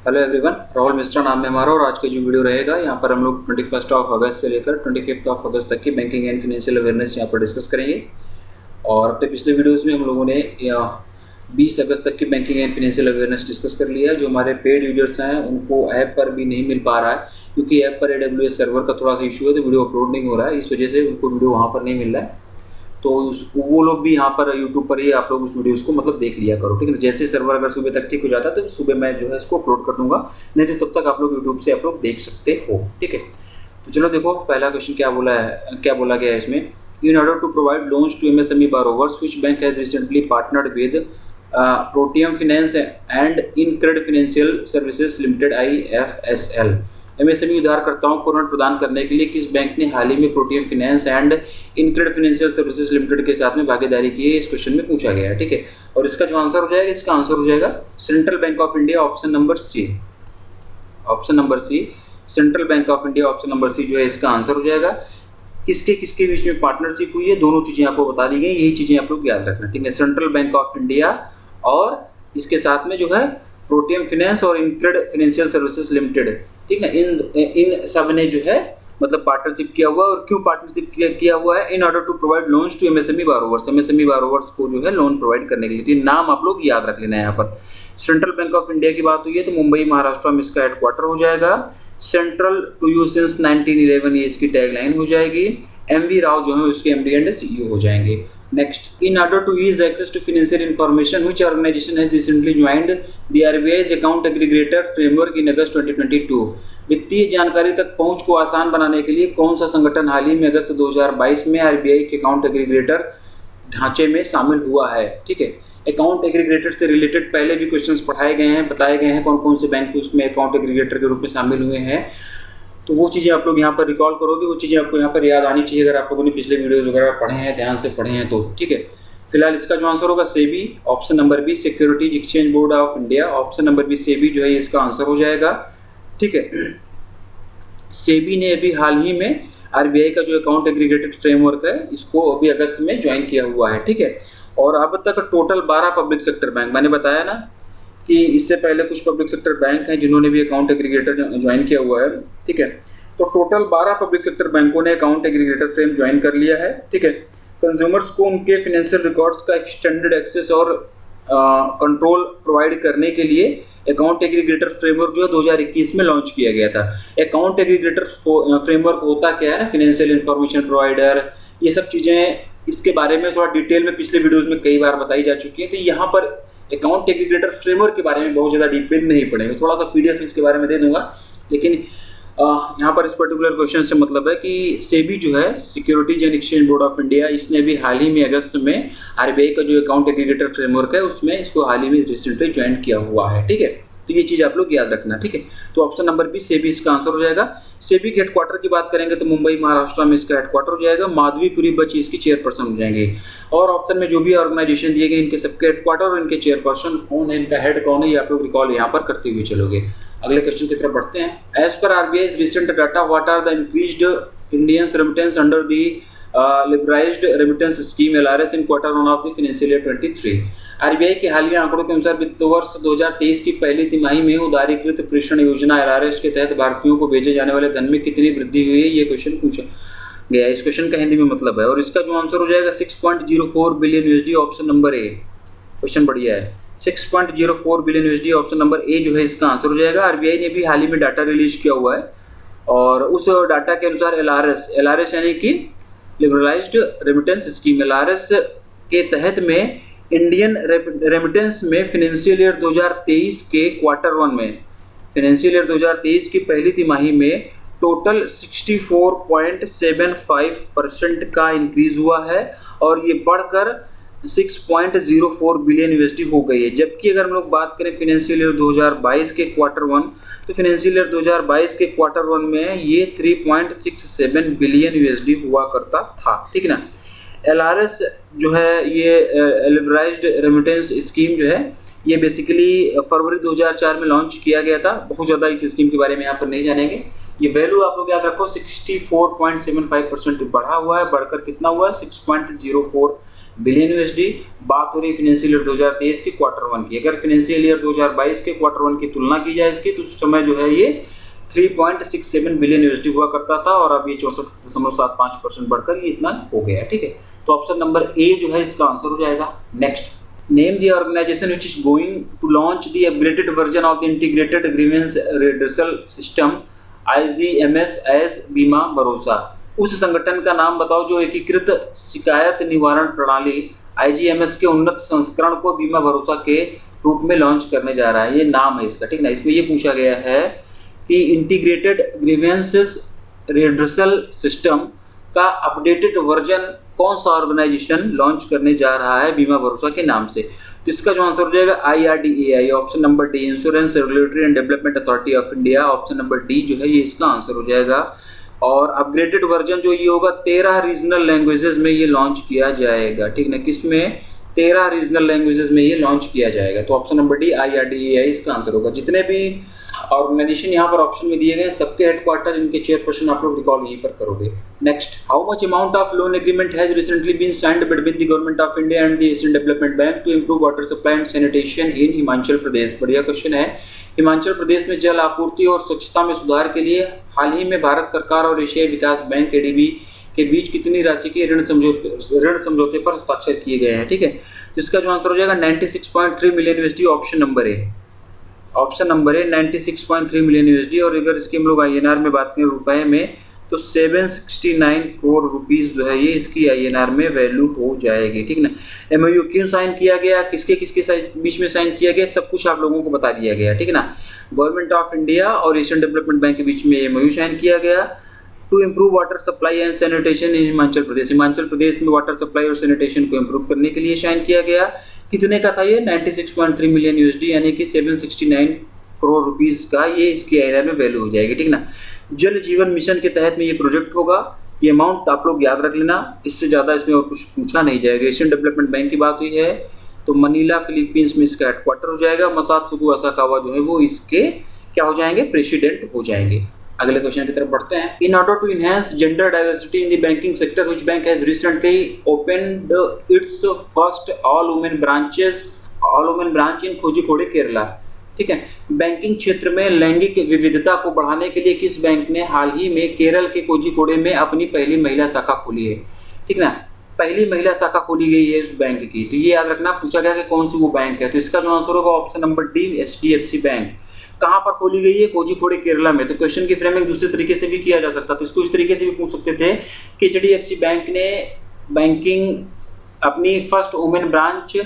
Hello everyone, Rahul Mishra नाम है हमारा और आज का जो वीडियो रहेगा यहाँ पर हम लोग 21 अगस्त से लेकर 25 अगस्त तक की बैंकिंग एंड फाइनेंशियल अवेयरनेस यहाँ पर डिस्कस करेंगे। और अपने पिछले वीडियोस में हम लोगों ने 20 अगस्त तक की banking and financial awareness discuss कर लिया है। जो हमारे पेड यूजर्स हैं उनको ऐप पर भी नहीं मिल पा रहा है क्योंकि ऐप पर AWS सर्वर का थोड़ा सा इशू है, तो वीडियो अपलोड नहीं हो रहा है, इस वजह से उनको वीडियो वहाँ पर नहीं मिल रहा है। तो वो लोग भी यहाँ पर यूट्यूब पर ही आप लोग उस वीडियोस को मतलब देख लिया करो, ठीक है। जैसे सर्वर अगर सुबह तक ठीक हो जाता है तो सुबह मैं जो है इसको अपलोड कर दूंगा, नहीं तो तब तक आप लोग यूट्यूब से आप लोग देख सकते हो, ठीक है। तो चलो देखो पहला क्वेश्चन क्या बोला गया है इसमें। In order to provide loans to MSME borrowers which bank has recently partnered with Proteum Finance and InCred Financial Services Limited IFSL। MSME उधारकर्ताओं को ऋण प्रदान करने के लिए किस बैंक ने हाल ही में protium finance and InCred financial services limited के साथ में भागीदारी की है, इस क्वेश्चन में पूछा गया है, ठीक है। और इसका जो आंसर हो जाएगा, इसका आंसर हो जाएगा Central Bank of India, option number C. Option number C, Central Bank of India, option number C जो है इसका आंसर हो जाएगा। किसके किसके बीच में पार्टनरशिप हुई है, दोनों चीजें आपको बता दी गई, यही चीजें आप लोग याद रखना, ठीक है। सेंट्रल बैंक ऑफ इंडिया और इसके साथ में जो है प्रोटियम फाइनेंस और इनक्रेड फाइनेंशियल सर्विसेज लिमिटेड, ठीक है। इन सब ने जो है मतलब पार्टनरशिप किया हुआ है। और क्यों पार्टनरशिप किया हुआ है? In order to provide loans to MSME borrowers, MSME borrowers को जो है लोन प्रोवाइड करने के लिए। तो नाम आप लोग याद रख लेना है। यहाँ पर सेंट्रल बैंक ऑफ इंडिया की बात हुई है तो मुंबई महाराष्ट्र में इसका हेडक्वार्टर हो जाएगा। सेंट्रल टू यू सिंस 1911 ये इसकी टैगलाइन हो जाएगी। MV राव जो है उसके MD एंड CEO हो जाएंगे। Next, in order to ease access to financial information, which organization has recently joined the RBI's account aggregator framework in August 2022? वित्तीय जानकारी तक पहुंच को आसान बनाने के लिए कौन सा संगठन हाल ही में अगस्त 2022 में RBI के अकाउंट एग्रीगेटर ढांचे में शामिल हुआ है, ठीक है। अकाउंट एग्रीगेटर से रिलेटेड पहले भी क्वेश्चंस पढ़ाए गए हैं, बताए गए हैं कौन कौन से बैंक उसमें अकाउंट एग्रीगेटर के रूप में शामिल हुए हैं। तो वो चीज़ें आप लोग यहाँ पर रिकॉल करोगे, वो चीज़ें आपको यहाँ पर याद आनी चाहिए अगर आप लोगों ने पिछले वीडियोस वगैरह पढ़े हैं, ध्यान से पढ़े हैं तो, ठीक है। फिलहाल इसका जो आंसर होगा SEBI, option number B, Securities Exchange Board of India, option number B SEBI जो है इसका आंसर हो जाएगा, ठीक है। सेबी ने अभी हाल ही में RBI का जो अकाउंट एग्रीगेटेड फ्रेमवर्क है इसको अभी अगस्त में ज्वाइन किया हुआ है, ठीक है। और अब तक टोटल 12 पब्लिक सेक्टर बैंक, मैंने बताया ना कि इससे पहले कुछ पब्लिक सेक्टर बैंक हैं जिन्होंने भी अकाउंट एग्रीगेटर ज्वाइन किया हुआ है, ठीक है। तो टोटल 12 पब्लिक सेक्टर बैंकों ने अकाउंट एग्रीगेटर फ्रेम ज्वाइन कर लिया है, ठीक है। कंज्यूमर्स को उनके फाइनेंशियल रिकॉर्ड्स का एक्सटेंडेड एक्सेस और कंट्रोल प्रोवाइड करने के लिए अकाउंट एग्रीगेटर फ्रेमवर्क जो है 2021 में लॉन्च किया गया था। अकाउंट एग्रीगेटर फ्रेमवर्क होता क्या है ना, फाइनेंशियल इंफॉर्मेशन प्रोवाइडर, ये सब चीज़ें इसके बारे में थोड़ा डिटेल में पिछले वीडियोस में कई बार बताई जा चुकी है। तो यहाँ पर अकाउंट एग्रीगेटर फ्रेमवर्क के बारे में बहुत ज़्यादा डीप में नहीं पढ़ेंगे, थोड़ा सा PDF इसके बारे में दे दूंगा। लेकिन यहाँ पर इस पर्टिकुलर क्वेश्चन से मतलब है कि सेबी जो है securities and exchange Board of India, इसने भी हाल ही में अगस्त में RBI का जो अकाउंट एग्रीगेटर फ्रेमवर्क है उसमें इसको हाल ही में रिसेंटली ज्वाइन किया हुआ है, ठीक है। तो ये चीज़ आप लोग याद रखना, ठीक है। तो ऑप्शन नंबर बी सेबी इसका आंसर हो जाएगा। सेबी के हेडक्वार्टर की बात करेंगे तो मुंबई महाराष्ट्र में इसका हेडक्वार्टर हो जाएगा। माधवीपुरी बच्ची इसकी चेयरपर्सन हो जाएंगे। और ऑप्शन में जो भी ऑर्गेनाइजेशन दिए गए इनके सबके हेडक्वार्टर और इनके चेयरपर्सन कौन है, इनका हेड कौन है, ये आप लोग रिकॉल यहाँ पर करते हुए चलोगे। अगले क्वेश्चन की तरफ बढ़ते हैं। As per RBI's recent data, what are the increased Indian remittance under the liberalized remittance scheme LRS in Q1 of the financial year 23? RBI के हालिया आंकड़ों के अनुसार वित्त वर्ष 2023 की पहली तिमाही में उदारीकृत प्रेषण योजना LRS के तहत भारतीयों को भेजे जाने वाले धन में कितनी वृद्धि हुई है, ये क्वेश्चन पूछा गया। इस क्वेश्चन का हिंदी में मतलब है और इसका जो आंसर हो जाएगा 6.04 billion USD, option number A. Question बढ़िया है, 6.04 billion USD, option number A जो है इसका आंसर हो जाएगा। RBI ने भी हाल ही में डाटा रिलीज किया हुआ है और उस डाटा के अनुसार LRS यानी कि लिबरलाइज्ड रेमिटेंस स्कीम, LRS के तहत में इंडियन रेमिटेंस में फाइनेंशियल ईयर 2023 के Q1 में, फाइनेंशियल ईयर 2023 की पहली तिमाही में टोटल 64.75% का इंक्रीज हुआ है और ये बढ़कर 6.04 बिलियन USD हो गई है। जबकि अगर हम लोग बात करें फाइनेंशियल ईयर 2022 के Q1, तो फाइनेंशियल ईयर 2022 के Q1 में ये 3.67 बिलियन USD हुआ करता था, ठीक है ना। LRS जो है ये लिबरलाइज्ड रेमिटेंस स्कीम जो है ये बेसिकली फरवरी 2004 में लॉन्च किया गया था। बहुत ज़्यादा इस स्कीम के बारे में यहाँ पर नहीं जानेंगे, ये वैल्यू आप लोग याद रखो 64.75% बढ़ा हुआ है, बढ़कर कितना हुआ है 6.04 बिलियन यूएसडी। बात हो रही फाइनेंशियल ईयर 2023 के क्वार्टर 1 की। अगर फाइनेंशियल ईयर 2022 के क्वार्टर 1 की तुलना की जाए इसकी, तो उस समय जो है ये 3.67 बिलियन यूएसडी हुआ करता था और अब ये 64.75% बढ़कर ये इतना हो गया। ठीक है, तो ऑप्शन नंबर ए जो है इसका आंसर हो जाएगा। Next, name the organization which is going to launch the upgraded version of the integrated grievance redressal system IGMS as Bima Bharosa. उस संगठन का नाम बताओ जो एकीकृत शिकायत निवारण प्रणाली IGMS के उन्नत संस्करण को बीमा भरोसा के रूप में लॉन्च करने जा रहा है। ये नाम है इसका, ठीक ना। इसमें ये पूछा गया है कि इंटीग्रेटेड ग्रीवेंसेस रिड्रेसल सिस्टम का अपडेटेड वर्जन कौन सा ऑर्गेनाइजेशन लॉन्च करने जा रहा है बीमा भरोसा के नाम से। तो इसका जो आंसर हो जाएगा IRDAI, option number D, insurance regulatory and development authority of India. Option number D जो है ये इसका आंसर हो जाएगा। और अपग्रेडेड वर्जन जो ये होगा 13 रीजनल लैंग्वेजेस में ये लॉन्च किया जाएगा। ठीक ना, किसमें 13 रीजनल लैंग्वेजेस में ये लॉन्च किया जाएगा। तो ऑप्शन नंबर डी IRDAI इसका आंसर होगा। जितने भी ऑर्गेनाइजेशन यहाँ पर ऑप्शन में दिए गए सबके हेडक्वार्टर, इनके चेयरपर्सन आप लोग रिकॉल यहीं पर करोगे। Next, how much amount of loan agreement has recently been signed between the government of India and the Asian Development Bank to improve water supply and sanitation in Himachal Pradesh. बढ़िया question है। हिमाचल प्रदेश में जल आपूर्ति और स्वच्छता में सुधार के लिए हाल ही में भारत सरकार और एशियाई विकास बैंक ADB के बीच कितनी राशि के ऋण समझौते पर हस्ताक्षर किए गए हैं। ठीक है, जिसका जो आंसर हो जाएगा 96.3 million USD. Option number A, option number A 96.3 million USD. और अगर इसकी हम लोग INR में बात करें रुपए में, तो 769 करोड़ रुपीस जो है ये इसकी INR में वैल्यू हो जाएगी। ठीक ना। MOU क्यों साइन किया गया, किसके किसके बीच में साइन किया गया, सब कुछ आप लोगों को बता दिया गया। ठीक है ना। गवर्नमेंट ऑफ इंडिया और एशियन डेवलपमेंट बैंक के बीच में MOU साइन किया गया to improve water supply and sanitation in Himachal Pradesh. Himachal Pradesh में वाटर सप्लाई और सैनिटेशन को इम्प्रूव करने के लिए साइन किया गया। कितने का था ये 96.3 मिलियन यूएसडी, यानी कि 769 करोड़ रुपीस का ये इसकी INR में वैल्यू हो जाएगी। ठीक ना। जल जीवन मिशन के तहत में ये प्रोजेक्ट होगा। ये अमाउंट आप लोग याद रख लेना, इससे ज़्यादा इसमें और कुछ पूछा नहीं जाएगा। एशियन डेवलपमेंट बैंक की बात हुई है तो मनीला फिलीपींस में इसका हेडक्वार्टर हो जाएगा। मसात्सुको असाकावा जो है वो इसके क्या हो जाएंगे, प्रेसिडेंट हो जाएंगे। अगले क्वेश्चन की तरफ बढ़ते हैं। In order to enhance gender diversity in the banking sector which bank has recently opened its first all women branch in Kozhikode Kerala. ठीक है, बैंकिंग क्षेत्र में लैंगिक विविधता को बढ़ाने के लिए किस बैंक ने हाल ही में केरल के कोझिकोड में अपनी पहली महिला शाखा खोली है। ठीक ना, पहली महिला शाखा खोली गई है उस बैंक की। तो ये याद रखना, पूछा गया कि कौन सी वो बैंक है। तो इसका जो आंसर होगा option number D HDFC bank. कहाँ पर खोली गई है, कोझिकोड केरला में। तो क्वेश्चन की फ्रेमिंग दूसरे तरीके से भी किया जा सकता था। इसको इस तरीके से भी पूछ सकते थे कि HDFC बैंक ने बैंकिंग अपनी फर्स्ट वुमेन ब्रांच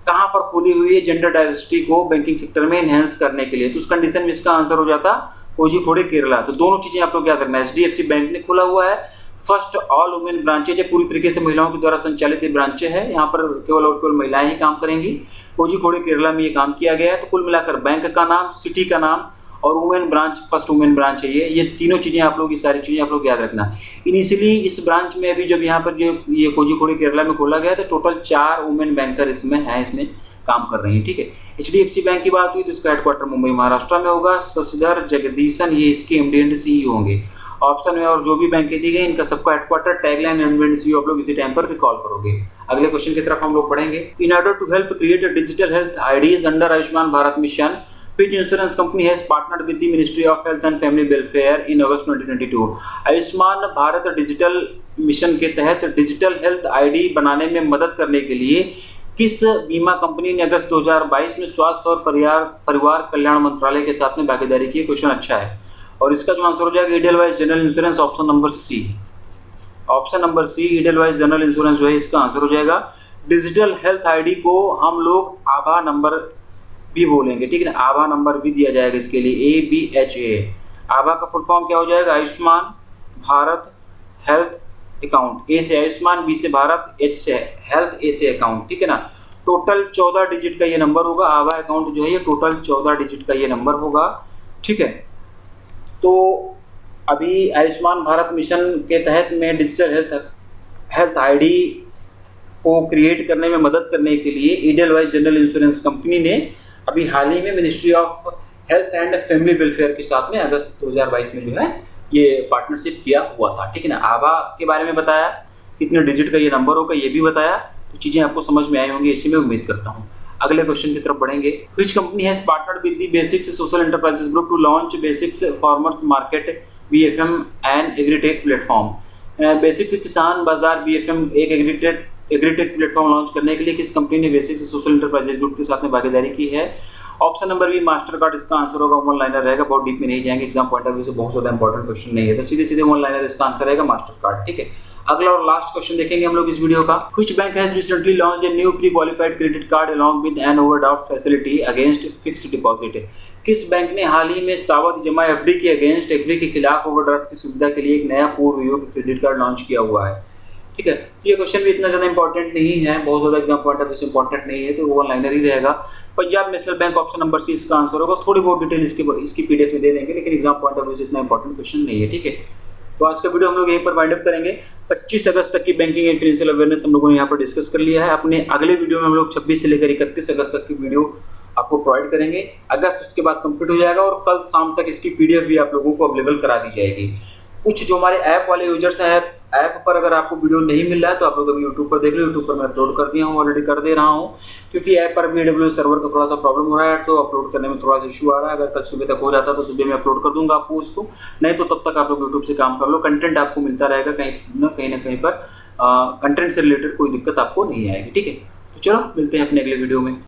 कहाँ पर खोली हुई है जेंडर डाइवर्सिटी को बैंकिंग सेक्टर में एनहेंस करने के लिए। तो उस कंडीशन में इसका आंसर हो जाता कोझिकोड केरला। तो दोनों चीजें आप लोग याद रखना, HDFC बैंक ने खोला हुआ है फर्स्ट ऑल वुमेन ब्रांचेज है, पूरी तरीके से महिलाओं के द्वारा संचालित ये ब्रांचें है। यहाँ पर केवल और केवल महिलाएं ही काम करेंगी। कोझिकोड केरला में ये काम किया गया है। तो कुल मिलाकर बैंक का नाम, सिटी का नाम और women branch, first women branch है ये तीनों चीजें आप लोग, ये सारी चीजें आप लोग याद रखना। इनिशियली इस ब्रांच में अभी जब यहाँ पर जो ये कोझिकोड केरला में खोला गया तो टोटल 4 वुमेन बैंकर इसमें हैं, इसमें काम कर रही है। ठीक है, HDFC बैंक की बात हुई तो इसका हेडक्वार्टर मुंबई महाराष्ट्र में होगा। शशिधर जगदीशन ये इसके MD एंड CEO होंगे। ऑप्शन में और जो भी बैंकें दी गई इनका सबका हेडक्वार्टर, टैगलाइन एंड CEO आप लोग इसी टाइम पर रिकॉल करोगे। अगले क्वेश्चन की तरफ हम लोग बढ़ेंगे। In order to help create digital health IDs under Ayushman Bharat mission, which insurance company has partnered with the Ministry of Health and Family Welfare in August 2022? Ayushman Bharat digital mission के तहत डिजिटल हेल्थ ID बनाने में मदद करने के लिए किस बीमा कंपनी ने अगस्त 2022 में स्वास्थ्य और परिवार कल्याण मंत्रालय के साथ में भागीदारी की? क्वेश्चन अच्छा है और इसका जो आंसर हो जाएगा Edelweiss General Insurance. Option number C, option number C Edelweiss General Insurance जो है इसका आंसर हो जाएगा। डिजिटल हेल्थ ID को हम लोग आभा नंबर भी बोलेंगे। ठीक है ना, आभा नंबर भी दिया जाएगा इसके लिए, ABHA। आभा का फुल फॉर्म क्या हो जाएगा, Ayushman Bharat health account. A से आयुष्मान, B से भारत, H से हेल्थ, A से अकाउंट। ठीक है ना, टोटल 14 डिजिट का ये नंबर होगा। आभा अकाउंट जो है ये टोटल 14 डिजिट का ये नंबर होगा। ठीक है, तो अभी आयुष्मान भारत मिशन के तहत में डिजिटल हेल्थ ID को क्रिएट करने में मदद करने के लिए ईडेलवाइज जनरल इंश्योरेंस कंपनी ने अभी हाल ही में ministry of health and family welfare के साथ में अगस्त 2022 में जो है ये पार्टनरशिप किया हुआ था, ठीक है ना। आभा के बारे में बताया, कितने डिजिट का ये नंबर होगा ये भी बताया, तो चीज़ें आपको समझ में आई होंगी, इसी में उम्मीद करता हूँ। अगले क्वेश्चन की तरफ बढ़ेंगे। Which company has partnered with the Basix Social Enterprises Group to launch Basix farmers market BFM and agritech platform. Basix Kisan Bazaar BFM एक एग्रीटेक प्लेटफॉर्म लॉन्च करने के लिए किस कंपनी ने बेसिक्स सोशल एंटरप्राइजेस ग्रुप के साथ में भागीदारी की है? Option number B Mastercard इसका आंसर होगा, वन लाइनर रहेगा, बहुत डीप में नहीं जाएंगे, एग्जाम पॉइंट ऑफ व्यू से बहुत ज्यादा इंपॉर्टेंट क्वेश्चन नहीं है, तो सीधे सीधे वन लाइनर इसका आंसर रहेगा मास्टर कार्ड, ठीक है। अगला और लास्ट क्वेश्चन देखेंगे हम लोग इस वीडियो का। Which bank has recently launched a new pre qualified credit card along with an overdraft facility against fixed deposit? किस बैंक ने हाल ही में सावधि जमा FD के अगेंस्ट FD के खिलाफ ओवरड्राफ्ट की सुविधा के लिए एक नया पूर्व योग्य क्रेडिट कार्ड लॉन्च किया हुआ है? ठीक है, ये क्वेश्चन भी इतना ज्यादा इंपॉर्टेंट नहीं है, बहुत ज्यादा एग्जाम पॉइंट ऑफ व्यू से इंपॉर्टेंट नहीं है, तो वन लाइनर ही रहेगा। Punjab National Bank option number C इसका आंसर होगा। थोड़ी बहुत डिटेल इसकी PDF में दे देंगे, लेकिन एग्जाम पॉइंट ऑफ व्यू से इतना इंपॉर्टेंट क्वेश्चन नहीं है, ठीक है। तो आज का वीडियो हम लोग यहीं पर वाइंड अप करेंगे। 25 अगस्त तक की बैंकिंग एंड फाइनेंशियल अवेयरनेस हम लोगों ने यहाँ पर डिस्कस कर लिया है। अपने अगले वीडियो में हम लोग 26 से लेकर 31 अगस्त तक की वीडियो आपको प्रोवाइड करेंगे। अगस्त उसके बाद कंप्लीट हो जाएगा और कल शाम तक इसकी PDF भी आप लोगों को अवेलेबल करा दी जाएगी। कुछ जो हमारे ऐप वाले यूजर्स हैं, ऐप पर अगर आपको वीडियो नहीं मिल रहा है तो आप लोग अभी यूट्यूब पर देख लो, यूट्यूब पर मैं अपलोड कर दिया हूँ, ऑलरेडी कर दे रहा हूँ, क्योंकि ऐप पर भी AWS सर्वर का थोड़ा सा प्रॉब्लम हो रहा है, तो अपलोड करने में थोड़ा सा इशू आ रहा है। अगर कल सुबह तक हो जाता तो सुबह मैं अपलोड कर दूंगा आपको उसको, नहीं तो तब तक आप लोग यूट्यूब से काम कर लो, कंटेंट आपको मिलता रहेगा कहीं ना कहीं पर। कंटेंट से रिलेटेड कोई दिक्कत आपको नहीं आएगी, ठीक है। तो चलो मिलते हैं अपने अगले वीडियो में।